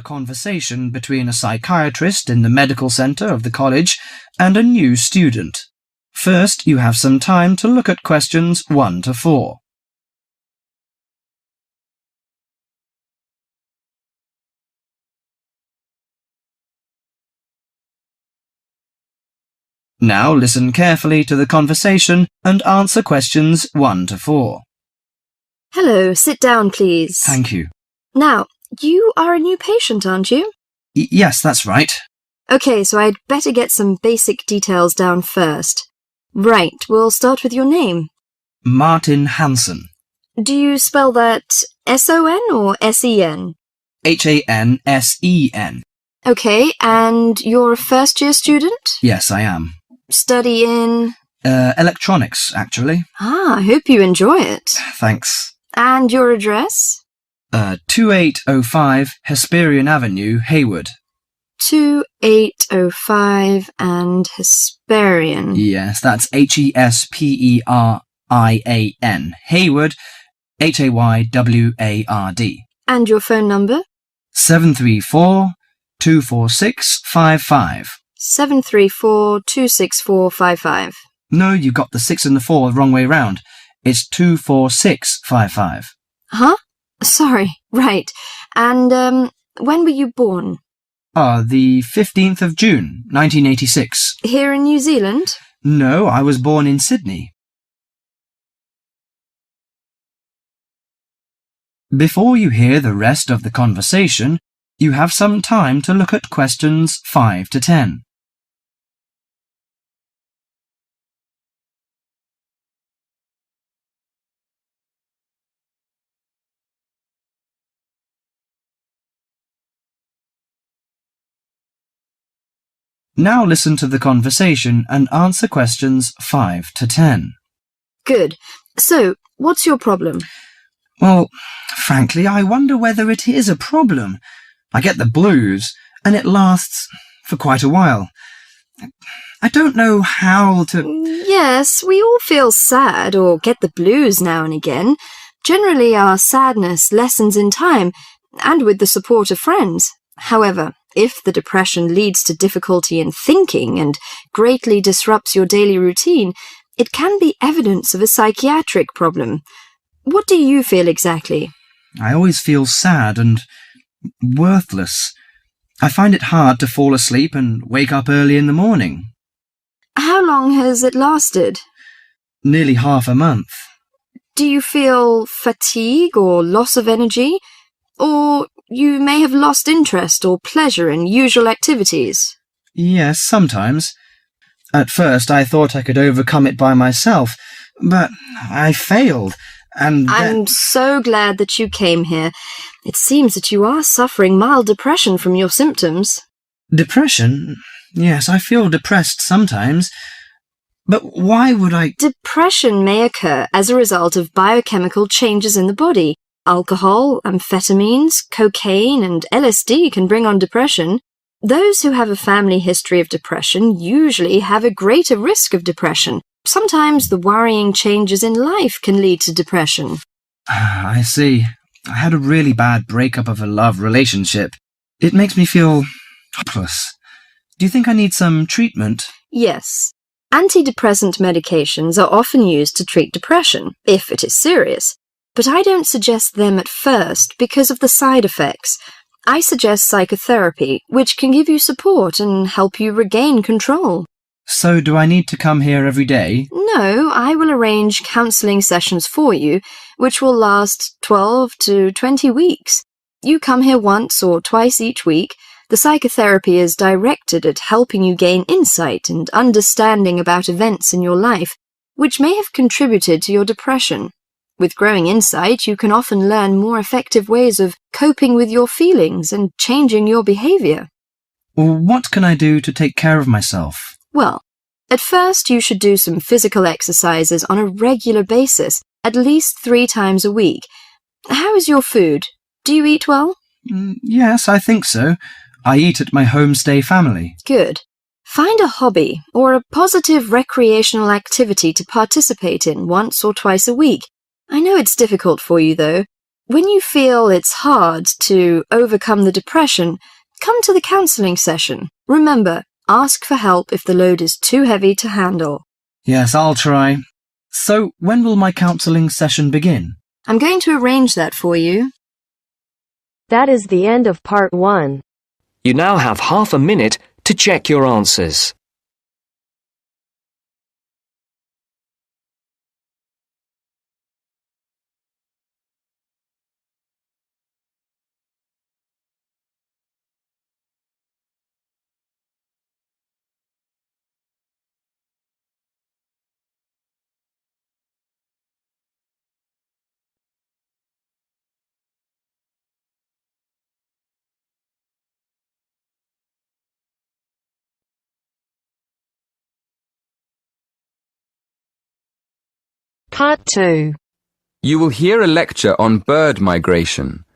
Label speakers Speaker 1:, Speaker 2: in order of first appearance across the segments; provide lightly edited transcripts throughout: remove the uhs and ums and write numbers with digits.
Speaker 1: a conversation between a psychiatrist in the medical centre of the college and a new student. First, you have some time to look at questions 1 to 4. Now listen carefully to the conversation and answer questions 1 to 4.
Speaker 2: Hello, sit down, please.
Speaker 1: Thank you.
Speaker 2: Now, you are a new patient, aren't you?
Speaker 1: Yes, that's right.
Speaker 2: Okay, so I'd better get some basic details down first. Right, we'll start with your name.
Speaker 1: Martin Hansen.
Speaker 2: Do you spell that S-O-N or S-E-N?
Speaker 1: Hansen.
Speaker 2: Okay, and you're a first-year student?
Speaker 1: Yes, I am.
Speaker 2: Study in?
Speaker 1: Electronics, actually.
Speaker 2: I hope you enjoy it.
Speaker 1: Thanks.
Speaker 2: And your address?
Speaker 1: 2805 Hesperian Avenue, Hayward.
Speaker 2: 2805 and Hesperian.
Speaker 1: Yes, that's Hesperian. Hayward, Hayward.
Speaker 2: And your phone number?
Speaker 1: 734-246-55.
Speaker 2: 734-264-55.
Speaker 1: No, you got the 6 and the 4 the wrong way round. It's 246-55.
Speaker 2: Huh? Sorry, right. And, when were you born?
Speaker 1: The 15th of June, 1986.
Speaker 2: Here in New Zealand?
Speaker 1: No, I was born in Sydney. Before you hear the rest of the conversation, you have some time to look at questions 5 to 10. Now listen to the conversation and answer questions 5 to 10.
Speaker 2: Good. So, what's your problem?
Speaker 1: Well, frankly, I wonder whether it is a problem. I get the blues, and it lasts for quite a while. I don't know how to...
Speaker 2: Yes, we all feel sad or get the blues now and again. Generally, our sadness lessens in time, and with the support of friends. However, if the depression leads to difficulty in thinking and greatly disrupts your daily routine, it can be evidence of a psychiatric problem. What do you feel exactly?
Speaker 1: I always feel sad and worthless. I find it hard to fall asleep and wake up early in the morning.
Speaker 2: How long has it lasted?
Speaker 1: Nearly half a month.
Speaker 2: Do you feel fatigue or loss of energy? Or you may have lost interest or pleasure in usual activities?
Speaker 1: Yes, sometimes. At first I thought I could overcome it by myself, but I failed, and
Speaker 2: I'm so glad that you came here. It seems that you are suffering mild depression from your symptoms.
Speaker 1: Depression? Yes, I feel depressed sometimes. But why would I...
Speaker 2: Depression may occur as a result of biochemical changes in the body. Alcohol, amphetamines, cocaine, and LSD can bring on depression. Those who have a family history of depression usually have a greater risk of depression. Sometimes the worrying changes in life can lead to depression.
Speaker 1: I see. I had a really bad breakup of a love relationship. It makes me feel hopeless. Do you think I need some treatment?
Speaker 2: Yes. Antidepressant medications are often used to treat depression, if it is serious. But I don't suggest them at first because of the side effects. I suggest psychotherapy, which can give you support and help you regain control.
Speaker 1: So do I need to come here every day?
Speaker 2: No, I will arrange counselling sessions for you, which will last 12 to 20 weeks. You come here once or twice each week. The psychotherapy is directed at helping you gain insight and understanding about events in your life, which may have contributed to your depression. With growing insight, you can often learn more effective ways of coping with your feelings and changing your behaviour.
Speaker 1: What can I do to take care of myself?
Speaker 2: Well, at first you should do some physical exercises on a regular basis, at least 3 times a week. How is your food? Do you eat well?
Speaker 1: Yes, I think so. I eat at my homestay family.
Speaker 2: Good. Find a hobby or a positive recreational activity to participate in once or twice a week. I know it's difficult for you, though. When you feel it's hard to overcome the depression, come to the counselling session. Remember, ask for help if the load is too heavy to handle.
Speaker 1: Yes, I'll try. So, when will my counselling session begin?
Speaker 2: I'm going to arrange that for you.
Speaker 3: That is the end of part 1.
Speaker 4: You now have half a minute to check your answers.
Speaker 3: Part 2.
Speaker 5: You will hear a lecture on bird migration.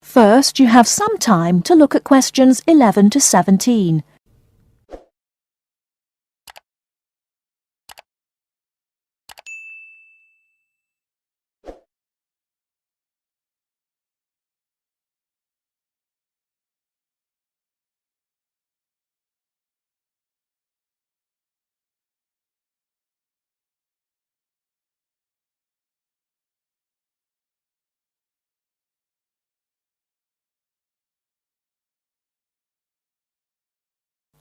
Speaker 6: First, you have some time to look at questions 11 to 17.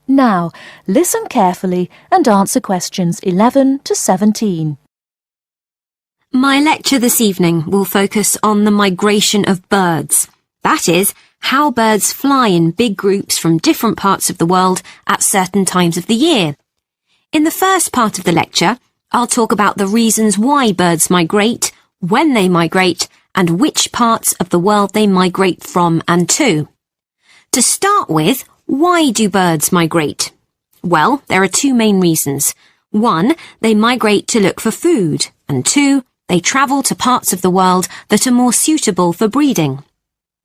Speaker 6: Now, listen carefully and answer questions 11 to 17.
Speaker 7: My lecture this evening will focus on the migration of birds. That is, how birds fly in big groups from different parts of the world at certain times of the year. In the first part of the lecture, I'll talk about the reasons why birds migrate, when they migrate, and which parts of the world they migrate from and to. To start with, why do birds migrate? Well, there are two main reasons. One, they migrate to look for food, and two, they travel to parts of the world that are more suitable for breeding.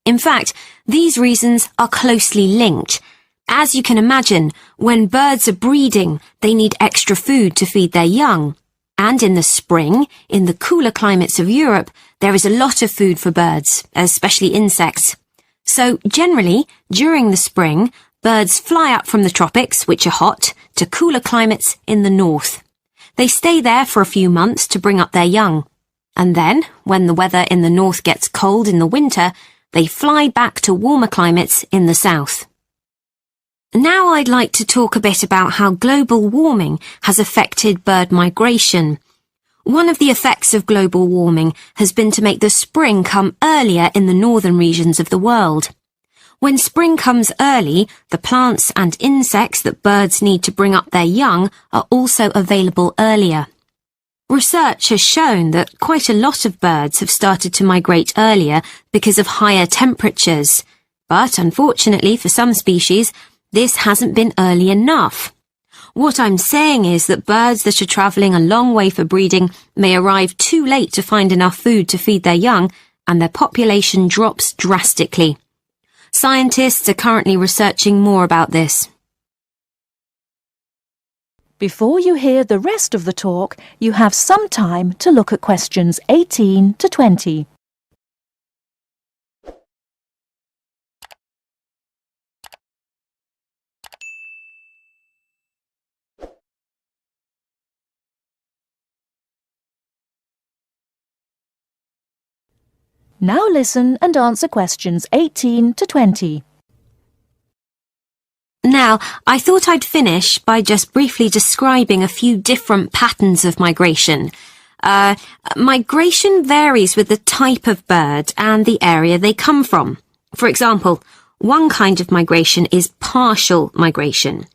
Speaker 7: In fact, these reasons are closely linked. As you can imagine, when birds are breeding, they need extra food to feed their young. And in the spring, in the cooler climates of Europe, there is a lot of food for birds, especially insects. So generally, during the spring, birds fly up from the tropics, which are hot, to cooler climates in the north. They stay there for a few months to bring up their young. And then, when the weather in the north gets cold in the winter, they fly back to warmer climates in the south. Now I'd like to talk a bit about how global warming has affected bird migration. One of the effects of global warming has been to make the spring come earlier in the northern regions of the world. When spring comes early, the plants and insects that birds need to bring up their young are also available earlier. Research has shown that quite a lot of birds have started to migrate earlier because of higher temperatures. But unfortunately for some species, this hasn't been early enough. What I'm saying is that birds that are travelling a long way for breeding may arrive too late to find enough food to feed their young, and their population drops drastically. Scientists are currently researching more about this.
Speaker 6: Before you hear the rest of the talk, you have some time to look at questions 18 to 20. Now listen and answer questions 18 to 20.
Speaker 7: Now, I thought I'd finish by just briefly describing a few different patterns of migration. Migration varies with the type of bird and the area they come from. For example, one kind of migration is partial migration.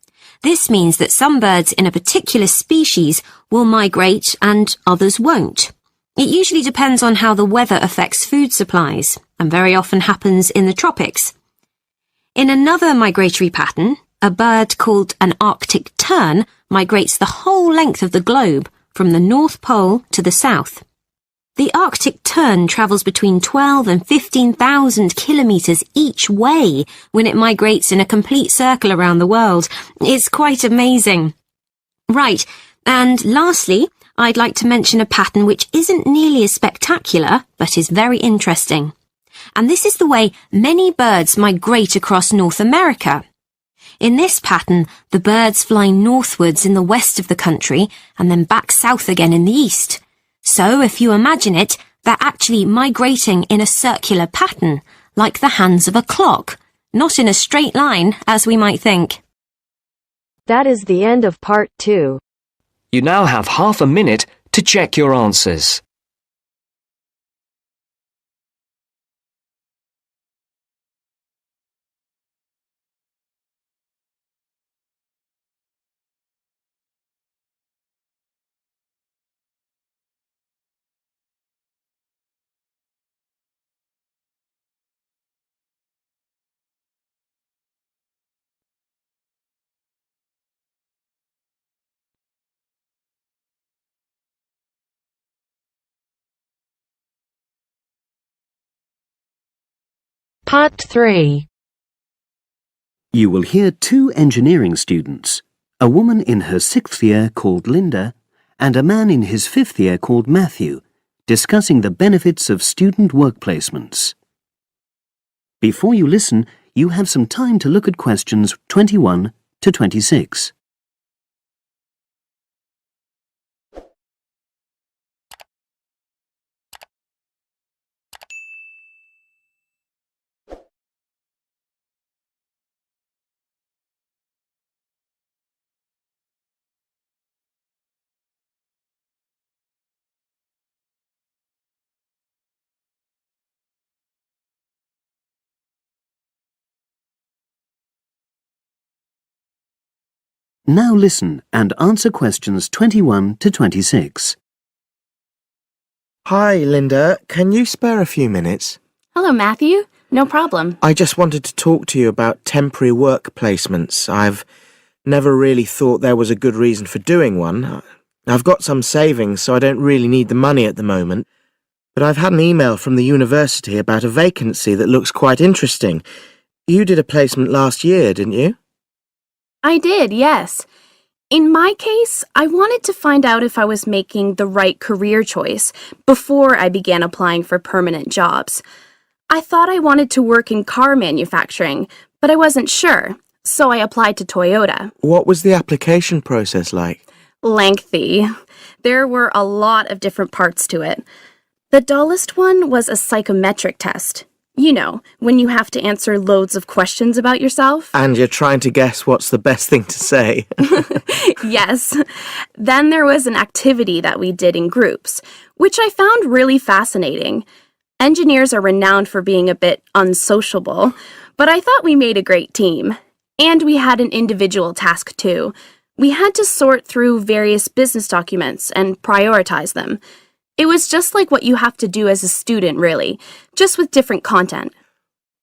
Speaker 7: This means that some birds in a particular species will migrate and others won't. It usually depends on how the weather affects food supplies, and very often happens in the tropics. In another migratory pattern, a bird called an Arctic tern migrates the whole length of the globe, from the North Pole to the south. The Arctic tern travels between 12 and 15,000 kilometres each way when it migrates in a complete circle around the world. It's quite amazing. Right, and lastly, I'd like to mention a pattern which isn't nearly as spectacular, but is very interesting. And this is the way many birds migrate across North America. In this pattern, the birds fly northwards in the west of the country and then back south again in the east. So, if you imagine it, they're actually migrating in a circular pattern, like the hands of a clock, not in a straight line, as we might think.
Speaker 3: That is the end of part 2.
Speaker 4: You now have half a minute to check your answers.
Speaker 3: Part 3.
Speaker 8: You will hear 2 engineering students, a woman in her 6th year called Linda and a man in his 5th year called Matthew, discussing the benefits of student work placements. Before you listen, you have some time to look at questions 21 to 26. Now listen and answer questions 21 to 26.
Speaker 9: Hi, Linda. Can you spare a few minutes?
Speaker 10: Hello, Matthew. No problem.
Speaker 9: I just wanted to talk to you about temporary work placements. I've never really thought there was a good reason for doing one. I've got some savings, so I don't really need the money at the moment. But I've had an email from the university about a vacancy that looks quite interesting. You did a placement last year, didn't you?
Speaker 10: I did, yes. In my case, I wanted to find out if I was making the right career choice before I began applying for permanent jobs. I thought I wanted to work in car manufacturing, but I wasn't sure, so I applied to Toyota.
Speaker 9: What was the application process like?
Speaker 10: Lengthy. There were a lot of different parts to it. The dullest one was a psychometric test. You know, when you have to answer loads of questions about yourself.
Speaker 9: And you're trying to guess what's the best thing to say.
Speaker 10: Yes. Then there was an activity that we did in groups, which I found really fascinating. Engineers are renowned for being a bit unsociable, but I thought we made a great team. And we had an individual task too. We had to sort through various business documents and prioritize them. It was just like what you have to do as a student, really, just with different content.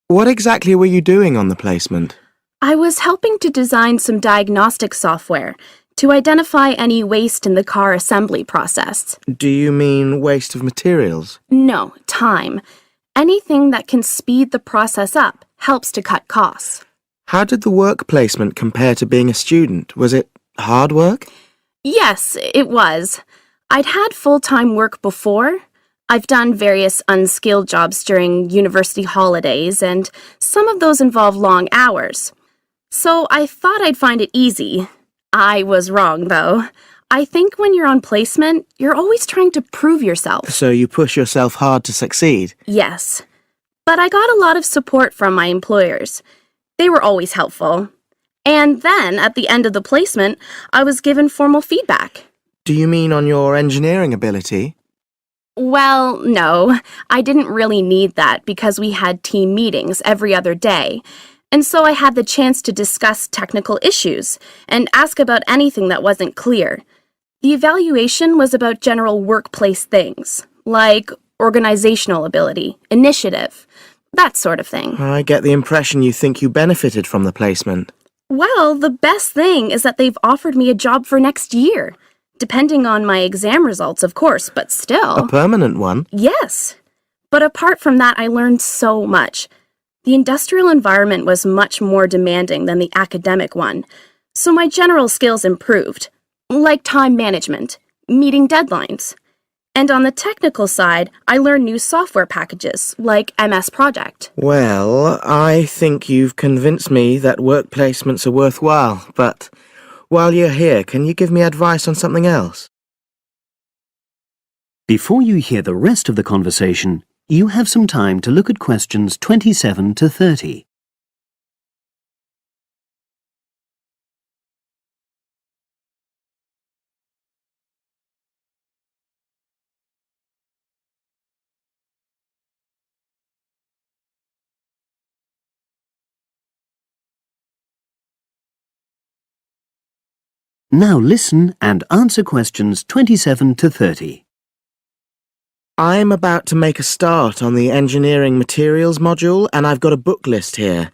Speaker 9: What exactly were you doing on the placement?
Speaker 10: I was helping to design some diagnostic software to identify any waste in the car assembly process.
Speaker 9: Do you mean waste of materials?
Speaker 10: No, time. Anything that can speed the process up helps to cut costs.
Speaker 9: How did the work placement compare to being a student? Was it hard work?
Speaker 10: Yes, it was. I'd had full-time work before. I've done various unskilled jobs during university holidays, and some of those involve long hours. So I thought I'd find it easy. I was wrong, though. I think when you're on placement, you're always trying to prove yourself.
Speaker 9: So you push yourself hard to succeed?
Speaker 10: Yes. But I got a lot of support from my employers. They were always helpful. And then, at the end of the placement, I was given formal feedback.
Speaker 9: Do you mean on your engineering ability?
Speaker 10: Well, no. I didn't really need that because we had team meetings every other day. And so I had the chance to discuss technical issues and ask about anything that wasn't clear. The evaluation was about general workplace things, like organizational ability, initiative, that sort of thing.
Speaker 9: I get the impression you think you benefited from the placement.
Speaker 10: Well, the best thing is that they've offered me a job for next year. Depending on my exam results, of course, but still.
Speaker 9: A permanent one?
Speaker 10: Yes. But apart from that, I learned so much. The industrial environment was much more demanding than the academic one, so my general skills improved, like time management, meeting deadlines. And on the technical side, I learn new software packages, like MS Project.
Speaker 9: Well, I think you've convinced me that work placements are worthwhile, but while you're here, can you give me advice on something else?
Speaker 8: Before you hear the rest of the conversation, you have some time to look at questions 27 to 30. Now listen and answer questions 27 to 30.
Speaker 9: I'm about to make a start on the engineering materials module, and I've got a book list here.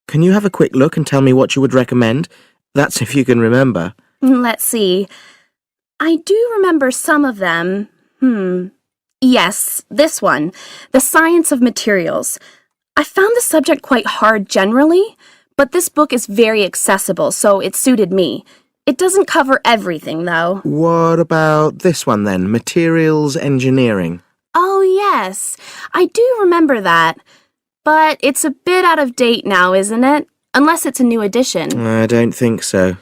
Speaker 9: Can you have a quick look and tell me what you would recommend? That's if you can remember.
Speaker 10: Let's see. I do remember some of them. Yes, this one, The Science of Materials. I found the subject quite hard generally, but this book is very accessible, so it suited me. It doesn't cover everything, though.
Speaker 9: What about this one then, Materials Engineering?
Speaker 10: Oh, yes, I do remember that. But it's a bit out of date now, isn't it? Unless it's a new edition.
Speaker 9: I don't think so.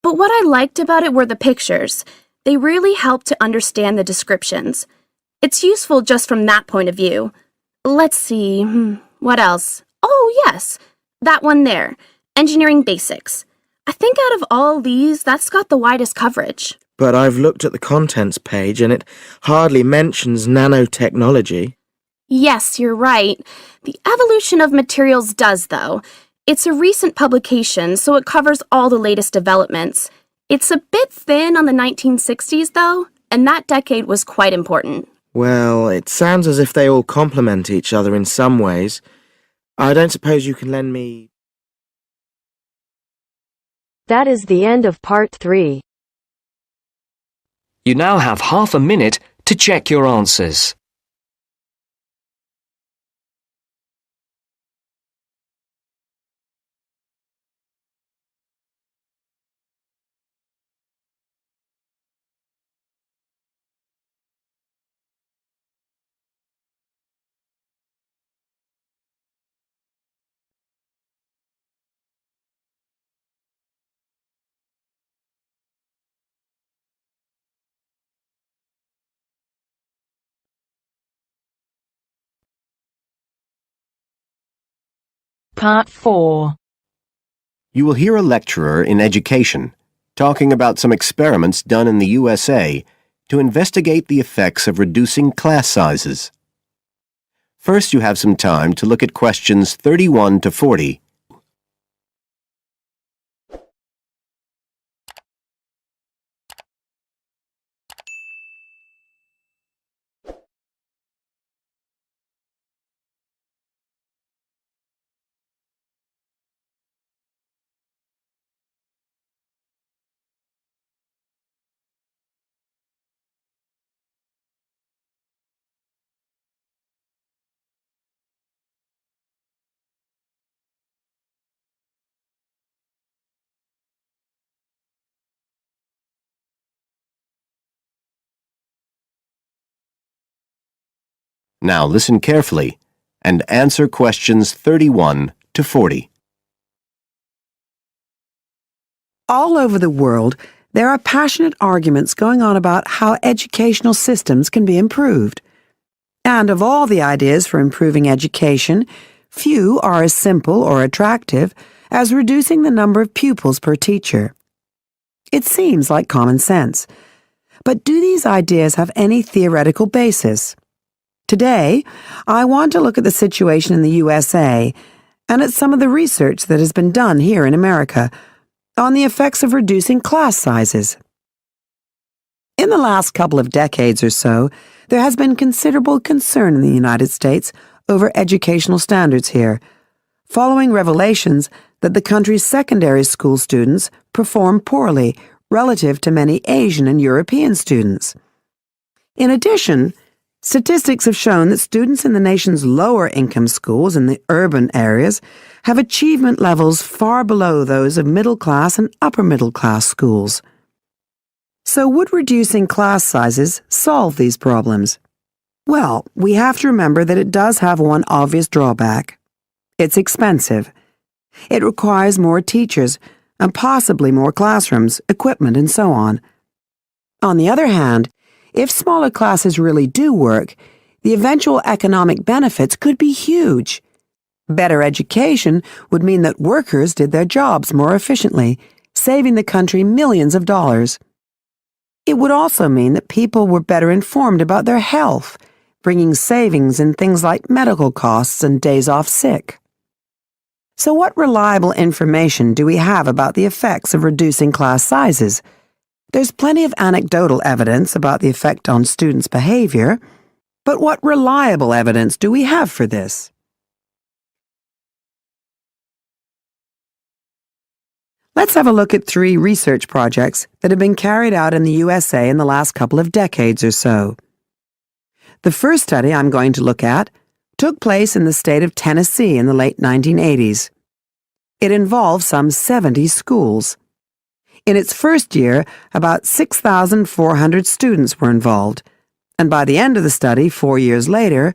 Speaker 10: But what I liked about it were the pictures. They really helped to understand the descriptions. It's useful just from that point of view. Let's see, what else? Oh, yes, that one there, Engineering Basics. I think out of all these, that's got the widest coverage.
Speaker 9: But I've looked at the contents page and it hardly mentions nanotechnology.
Speaker 10: Yes, you're right. The evolution of materials does, though. It's a recent publication, so it covers all the latest developments. It's a bit thin on the 1960s, though, and that decade was quite important.
Speaker 9: Well, it sounds as if they all complement each other in some ways. I don't suppose you can lend me...
Speaker 3: That is the end of part 3.
Speaker 4: You now have half a minute to check your answers.
Speaker 6: Part 4.
Speaker 11: You will hear a lecturer in education talking about some experiments done in the USA to investigate the effects of reducing class sizes. First, you have some time to look at questions 31 to 40. Now listen carefully and answer questions 31 to 40.
Speaker 12: All over the world, there are passionate arguments going on about how educational systems can be improved. And of all the ideas for improving education, few are as simple or attractive as reducing the number of pupils per teacher. It seems like common sense. But do these ideas have any theoretical basis? Today, I want to look at the situation in the USA and at some of the research that has been done here in America on the effects of reducing class sizes. In the last couple of decades or so, there has been considerable concern in the United States over educational standards here, following revelations that the country's secondary school students perform poorly relative to many Asian and European students. In addition, statistics have shown that students in the nation's lower-income schools in the urban areas have achievement levels far below those of middle-class and upper-middle-class schools. So would reducing class sizes solve these problems? Well, we have to remember that it does have one obvious drawback. It's expensive. It requires more teachers and possibly more classrooms, equipment, and so on. On the other hand, if smaller classes really do work, the eventual economic benefits could be huge. Better education would mean that workers did their jobs more efficiently, saving the country millions of dollars. It would also mean that people were better informed about their health, bringing savings in things like medical costs and days off sick. So what reliable information do we have about the effects of reducing class sizes? There's plenty of anecdotal evidence about the effect on students' behavior, but what reliable evidence do we have for this? Let's have a look at 3 research projects that have been carried out in the USA in the last couple of decades or so. The first study I'm going to look at took place in the state of Tennessee in the late 1980s. It involved some 70 schools. In its first year, about 6,400 students were involved, and by the end of the study, 4 years later,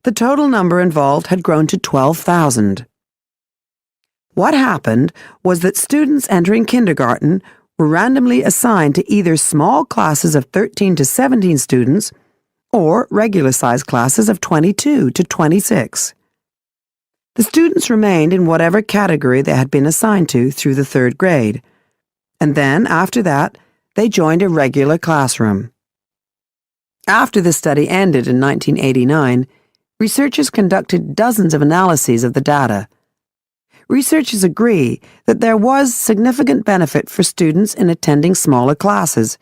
Speaker 12: the total number involved had grown to 12,000. What happened was that students entering kindergarten were randomly assigned to either small classes of 13 to 17 students or regular-sized classes of 22 to 26. The students remained in whatever category they had been assigned to through the 3rd grade, and then, after that, they joined a regular classroom. After the study ended in 1989, researchers conducted dozens of analyses of the data. Researchers agree that there was significant benefit for students in attending smaller classes,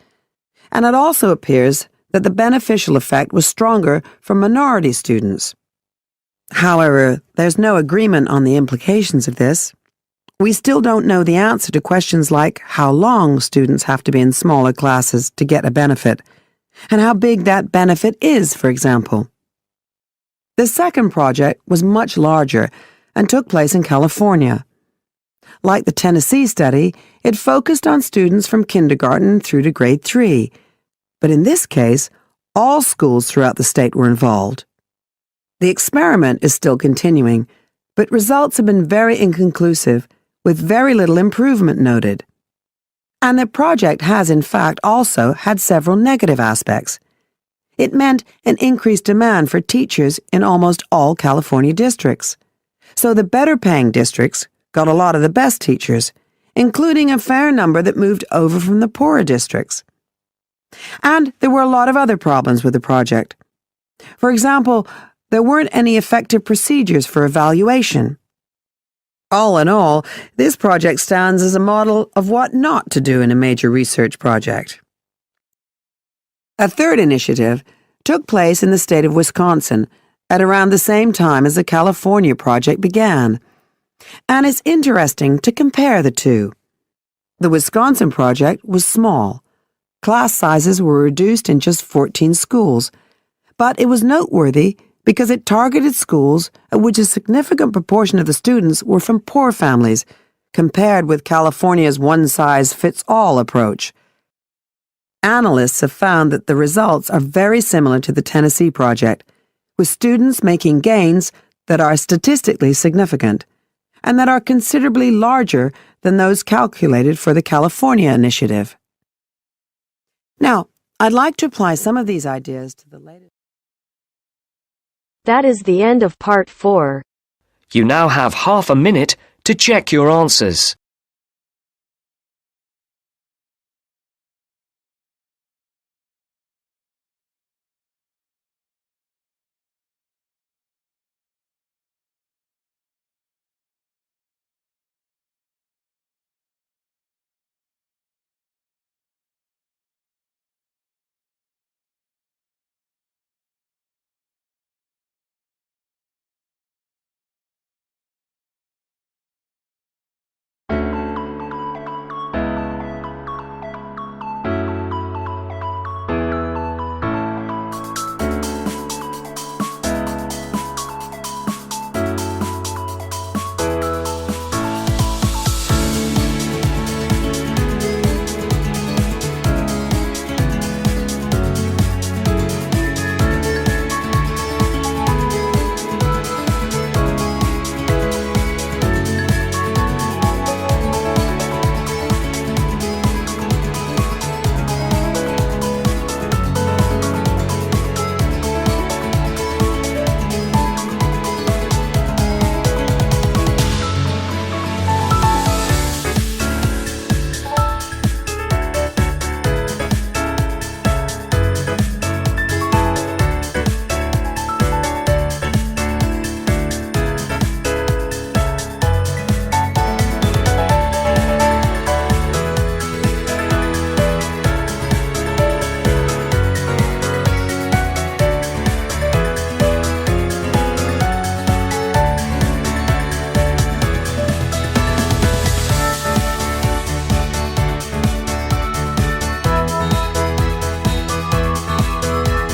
Speaker 12: and it also appears that the beneficial effect was stronger for minority students. However, there's no agreement on the implications of this. We still don't know the answer to questions like how long students have to be in smaller classes to get a benefit, and how big that benefit is, for example. The second project was much larger and took place in California. Like the Tennessee study, it focused on students from kindergarten through to grade 3, but in this case, all schools throughout the state were involved. The experiment is still continuing, but results have been very inconclusive, with very little improvement noted. And the project has, in fact, also had several negative aspects. It meant an increased demand for teachers in almost all California districts. So the better-paying districts got a lot of the best teachers, including a fair number that moved over from the poorer districts. And there were a lot of other problems with the project. For example, there weren't any effective procedures for evaluation. All in all, this project stands as a model of what not to do in a major research project. A third initiative took place in the state of Wisconsin at around the same time as the California project began, and it's interesting to compare the two. The Wisconsin project was small. Class sizes were reduced in just 14 schools, but it was noteworthy because it targeted schools at which a significant proportion of the students were from poor families, compared with California's one-size-fits-all approach. Analysts have found that the results are very similar to the Tennessee project, with students making gains that are statistically significant, and that are considerably larger than those calculated for the California initiative. Now, I'd like to apply some of these ideas to the latest.
Speaker 3: That is the end of part 4.
Speaker 4: You now have half a minute to check your answers.